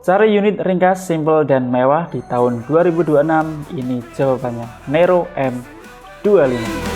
Cari unit ringkas, simple, dan mewah di tahun 2026. Ini jawabannya, Nero M25.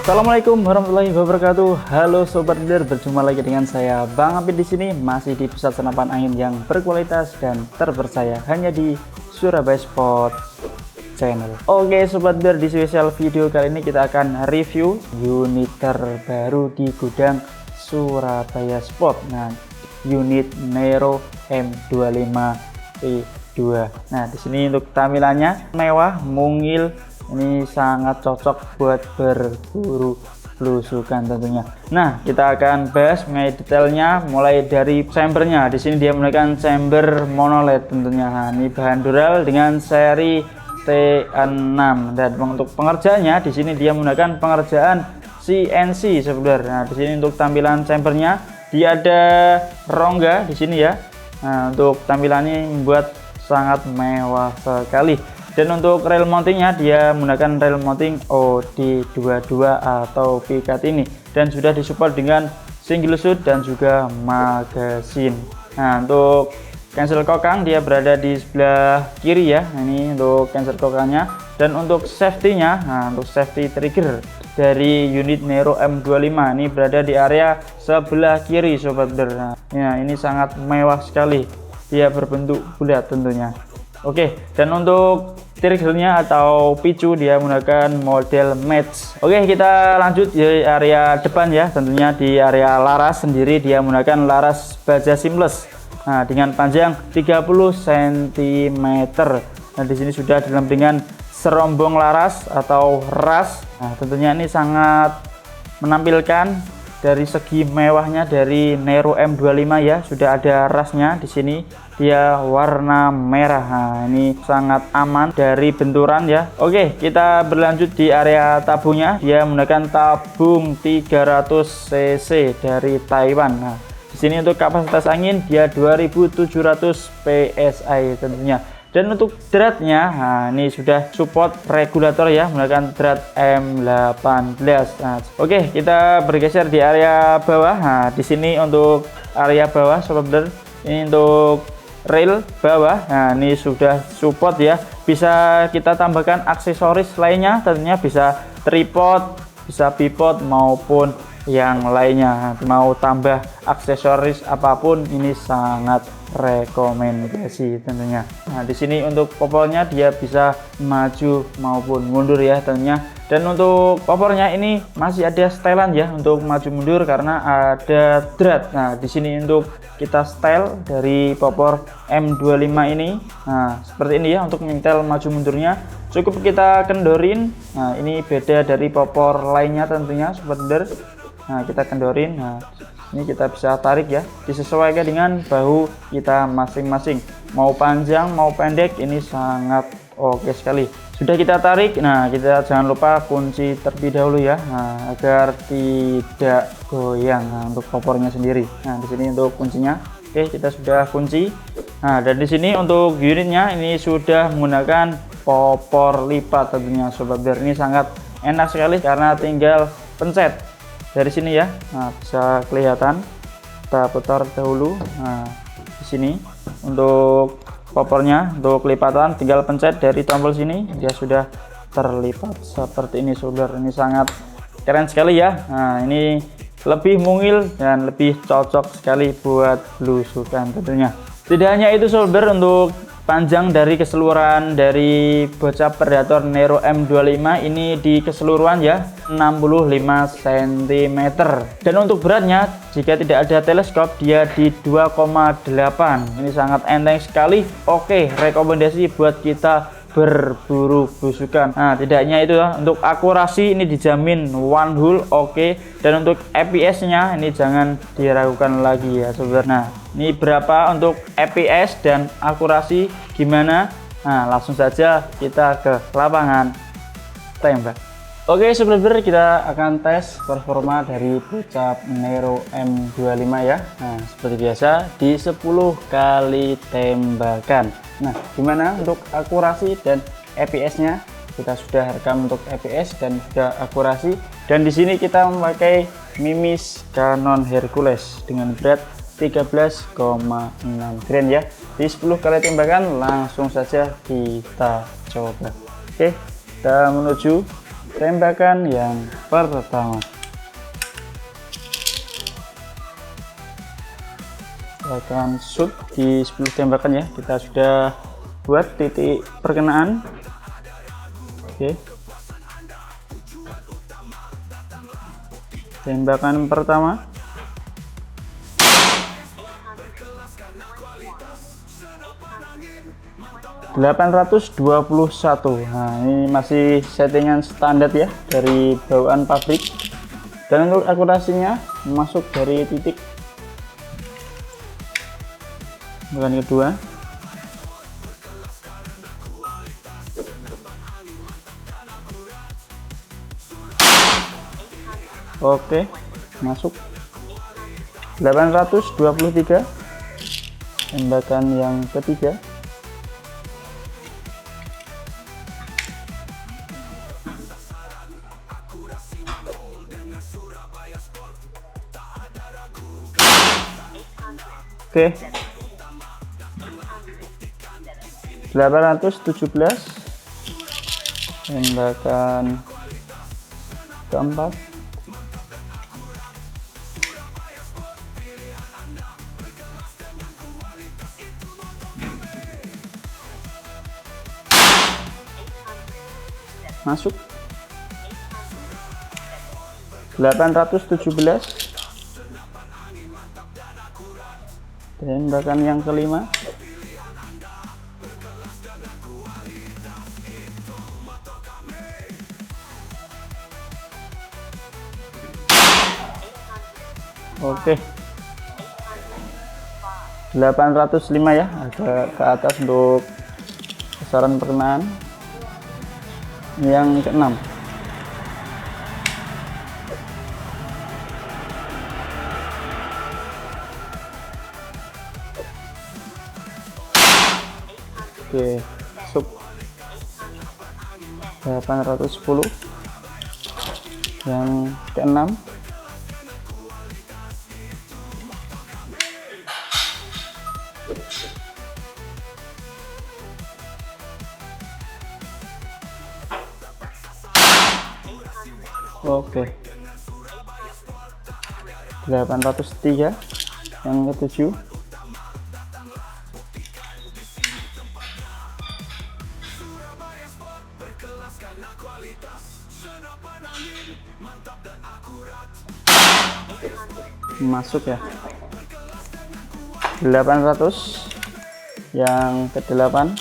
Assalamualaikum warahmatullahi wabarakatuh. Halo sobat dealer, berjumpa lagi dengan saya Bang Apit di sini, masih di pusat senapan angin yang berkualitas dan terpercaya hanya di Surabaya Sport Channel. Oke sobat dealer, di spesial video kali ini kita akan review unit terbaru di gudang Surabaya Sport. Nah, unit Nero M25 E2. Nah, di sini untuk tampilannya mewah, mungil. Ini sangat cocok buat berburu belusukan tentunya. Nah, kita akan bahas mengenai detailnya mulai dari chambernya. Di sini dia menggunakan chamber monoled tentunya. Nah, ini bahan dural dengan seri T6 dan untuk pengerjaannya di sini dia menggunakan pengerjaan CNC sebenarnya. Nah, di sini untuk tampilan chambernya dia ada rongga di sini ya. Nah, untuk tampilannya membuat sangat mewah sekali. Dan untuk rail mountingnya dia menggunakan rail mounting OD22 atau pikat ini, dan sudah disupport dengan single shoot dan juga magazine. Nah, untuk cancel kokang dia berada di sebelah kiri ya. Nah, ini untuk cancel kokangnya. Dan untuk safety-nya, nah untuk safety trigger dari unit Nero M25 ini berada di area sebelah kiri sobat dealer. Nah, ini sangat mewah sekali. Dia berbentuk bulat tentunya. Oke, dan untuk triggernya atau picu dia menggunakan model match. Oke, kita lanjut di area depan ya. Tentunya di area laras sendiri dia menggunakan laras baja seamless. Nah, dengan panjang 30 cm. Nah, di sini sudah dilengkapi dengan serombong laras atau ras. Nah, tentunya ini sangat menampilkan dari segi mewahnya dari Nero M25 ya. Sudah ada rasnya di sini. Dia warna merah. Nah, ini sangat aman dari benturan ya. Oke, kita berlanjut di area tabungnya. Dia menggunakan tabung 300 cc dari Taiwan. Nah, di sini untuk kapasitas angin dia 2700 psi tentunya. Dan untuk dratnya, nah ini sudah support regulator ya, menggunakan drat M18. Nah, oke, kita bergeser di area bawah. Nah, di sini untuk area bawah sobat dealer, ini untuk rail bawah. Nah, ini sudah support ya. Bisa kita tambahkan aksesoris lainnya, tentunya bisa tripod, bisa bipod maupun yang lainnya. Mau tambah aksesoris apapun ini sangat rekomendasi tentunya. Nah, di sini untuk popornya dia bisa maju maupun mundur ya tentunya. Dan untuk popornya ini masih ada setelan ya untuk maju mundur karena ada drat. Nah, di sini untuk kita setel dari popor M25 ini. Nah, seperti ini ya untuk menyetel maju mundurnya. Cukup kita kendorin. Nah, ini beda dari popor lainnya tentunya sobat dealer. Nah, kita kendorin. Nah, ini kita bisa tarik ya, disesuaikan dengan bahu kita masing-masing, mau panjang mau pendek, ini sangat oke sekali. Sudah kita tarik. Nah, kita jangan lupa kunci terlebih dahulu ya, nah, agar tidak goyang. Nah, untuk popornya sendiri. Nah, di sini untuk kuncinya. Oke, kita sudah kunci. Nah, dan di sini untuk unitnya ini sudah menggunakan popor lipat tentunya sobat dealer. Ini sangat enak sekali karena tinggal pencet dari sini ya. Nah, bisa kelihatan. Kita putar dahulu. Nah, di sini untuk popornya, untuk lipatan tinggal pencet dari tombol sini, dia sudah terlipat seperti ini saudara. Ini sangat keren sekali ya. Nah, ini lebih mungil dan lebih cocok sekali buat belusukan tentunya. Tidak hanya itu saudara, untuk panjang dari keseluruhan dari bocah predator Nero M25 ini di keseluruhan ya 65 cm. Dan untuk beratnya jika tidak ada teleskop dia di 2,8. Ini sangat enteng sekali. Oke, rekomendasi buat kita berburu belusukan. Nah, tidak hanya itu ya, untuk akurasi ini dijamin one hole oke. Dan untuk FPS-nya ini jangan diragukan lagi ya saudara. Nah, ini berapa untuk FPS dan akurasi gimana? Nah, langsung saja kita ke lapangan tembak. Oke, sebelumnya kita akan tes performa dari bocap Nero M25 ya. Nah, seperti biasa di 10 kali tembakan. Nah, gimana untuk akurasi dan EPS-nya? Kita sudah rekam untuk EPS dan juga akurasi. Dan di sini kita memakai Mimis Canon Hercules dengan berat 13,6 gram ya. Di 10 kali tembakan langsung saja kita coba. Oke, kita menuju tembakan yang pertama. Kita akan shoot di 10 tembakan ya. Kita sudah buat titik perkenaan. Oke. Tembakan pertama. (821). Nah, ini masih settingan standar ya dari bawaan pabrik. Dan untuk akurasinya masuk dari titik tembakan kedua. Oke, masuk 823. Tembakan yang ketiga. Oke, 817. Tembakan keempat. Masuk 817. Tembakan yang kelima. Oke, 805 ya, agak ke atas untuk besaran perkenaan. Yang keenam. Oke, sub 810. Yang keenam. Oke, 803. Yang ketujuh. Masuk ya. 800. Yang ke-8.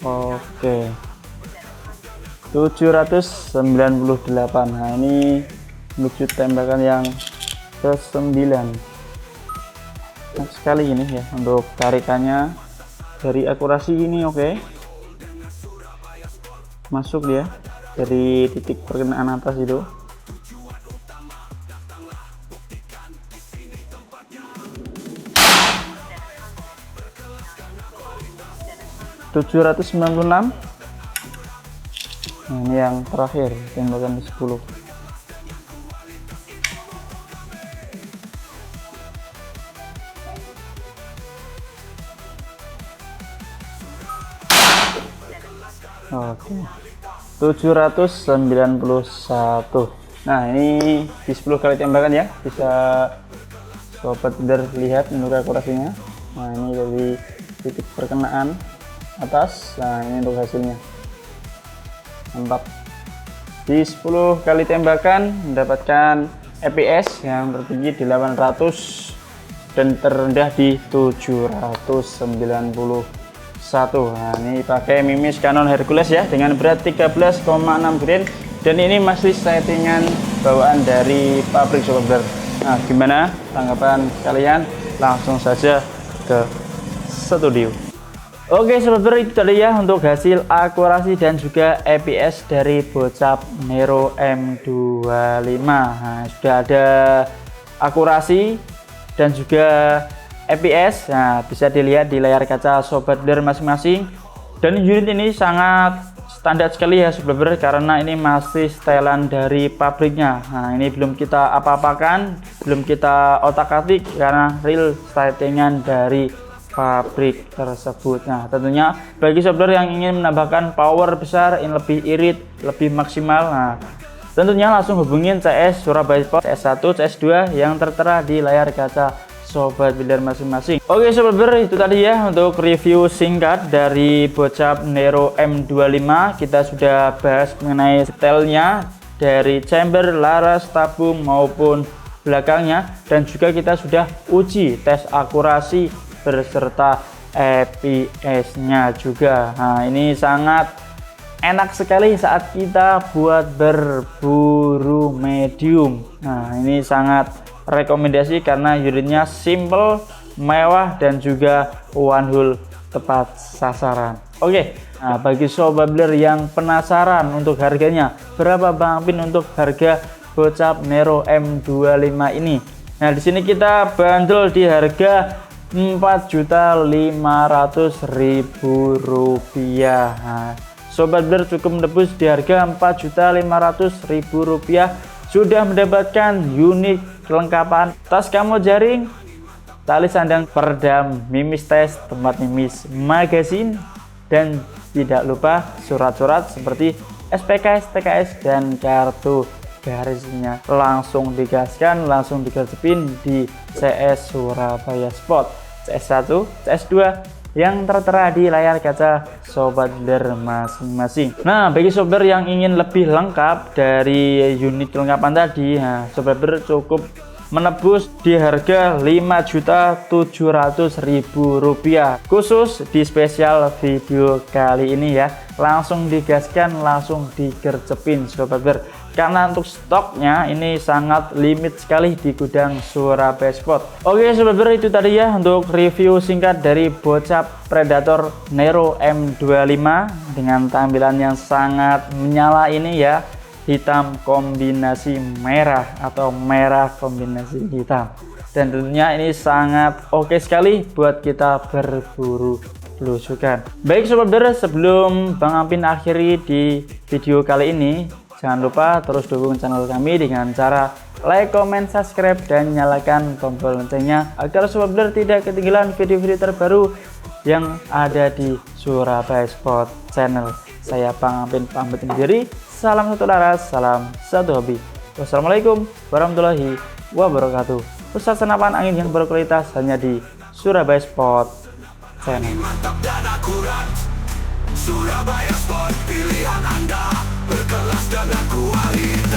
Oke, 798. Nah, ini menuju tembakan yang ke-9. Enak sekali ini ya untuk tarikannya. Dari akurasi ini oke. Masuk dia dari titik perkenaan atas itu. (796). Nah, ini yang terakhir, tembakan ke-10. Oke, 791. Nah, ini di 10 kali tembakan ya, bisa sobat leader lihat untuk akurasinya. Nah, ini dari titik perkenaan atas. Nah, ini untuk hasilnya mantap. Di 10 kali tembakan mendapatkan EPS yang tertinggi di 800 dan terendah di 791. Nah, ini pakai Mimis Canon Hercules ya dengan berat 13,6 gram dan ini masih settingan bawaan dari pabrik sobat. Nah, gimana tanggapan kalian? Langsung saja ke studio. Oke sobat ber, itu tadi ya untuk hasil akurasi dan juga EPS dari bocap Nero M25. Nah, sudah ada akurasi dan juga EPS. Nah, bisa dilihat di layar kaca sobat ber masing-masing. Dan unit ini sangat standar sekali ya sobat ber, karena ini masih setelan dari pabriknya. Nah, ini belum kita apa-apakan, belum kita otak-atik karena real settingan dari pabrik tersebut. Nah, tentunya bagi sobat yang ingin menambahkan power besar, ini lebih irit, lebih maksimal, nah tentunya langsung hubungin CS Surabaya Sport CS1, CS2 yang tertera di layar kaca sobat builder masing-masing. Oke sobat ber, itu tadi ya untuk review singkat dari bocap Nero M25. Kita sudah bahas mengenai detailnya dari chamber, laras, tabung maupun belakangnya, dan juga kita sudah uji tes akurasi berserta EPS-nya juga. Nah, ini sangat enak sekali saat kita buat berburu medium. Nah, ini sangat rekomendasi karena unitnya simple, mewah, dan juga one hole tepat sasaran. Oke, nah bagi sobat builder yang penasaran untuk harganya, berapa Bang Apin untuk harga bocap Nero M25 ini? Nah, di sini kita bandel di harga Rp4.500.000. Nah, sobat builder cukup menebus di harga Rp4.500.000 sudah mendapatkan unit kelengkapan tas kamo jaring, tali sandang, peredam, mimis tes, tempat mimis, magazin, dan tidak lupa surat-surat seperti SPK, STKS, dan kartu garisnya. Langsung digaskan, langsung digercepin di CS Surabaya Sport CS1, CS2 yang tertera di layar kaca sobat builder masing-masing. Nah, bagi sobat yang ingin lebih lengkap dari unit kelengkapan tadi, nah, sobat builder cukup menebus di harga Rp5.700.000 khusus di spesial video kali ini ya. Langsung digaskan, langsung digercepin sobat ber, karena untuk stoknya ini sangat limit sekali di gudang Surabaya Sport. Oke sobat ber, itu tadi ya untuk review singkat dari bocap Predator Nero M25 dengan tampilan yang sangat menyala ini ya, hitam kombinasi merah atau merah kombinasi hitam, dan tentunya ini sangat oke sekali buat kita berburu belusukan. Baik sobat ber, sebelum Bang Apin akhiri di video kali ini, jangan lupa terus dukung channel kami dengan cara like, comment, subscribe, dan nyalakan tombol loncengnya agar sobat ber tidak ketinggalan video-video terbaru yang ada di Surabaya Sport Channel. Saya Bang Apin pamit undur diri. Salam satu laras, salam satu hobi. Wassalamualaikum warahmatullahi wabarakatuh. Pusat senapan angin yang berkualitas hanya di Surabaya Sport Channel. Mantap dan akurat, Surabaya Sport pilihan Anda, berkelas dan akualitas.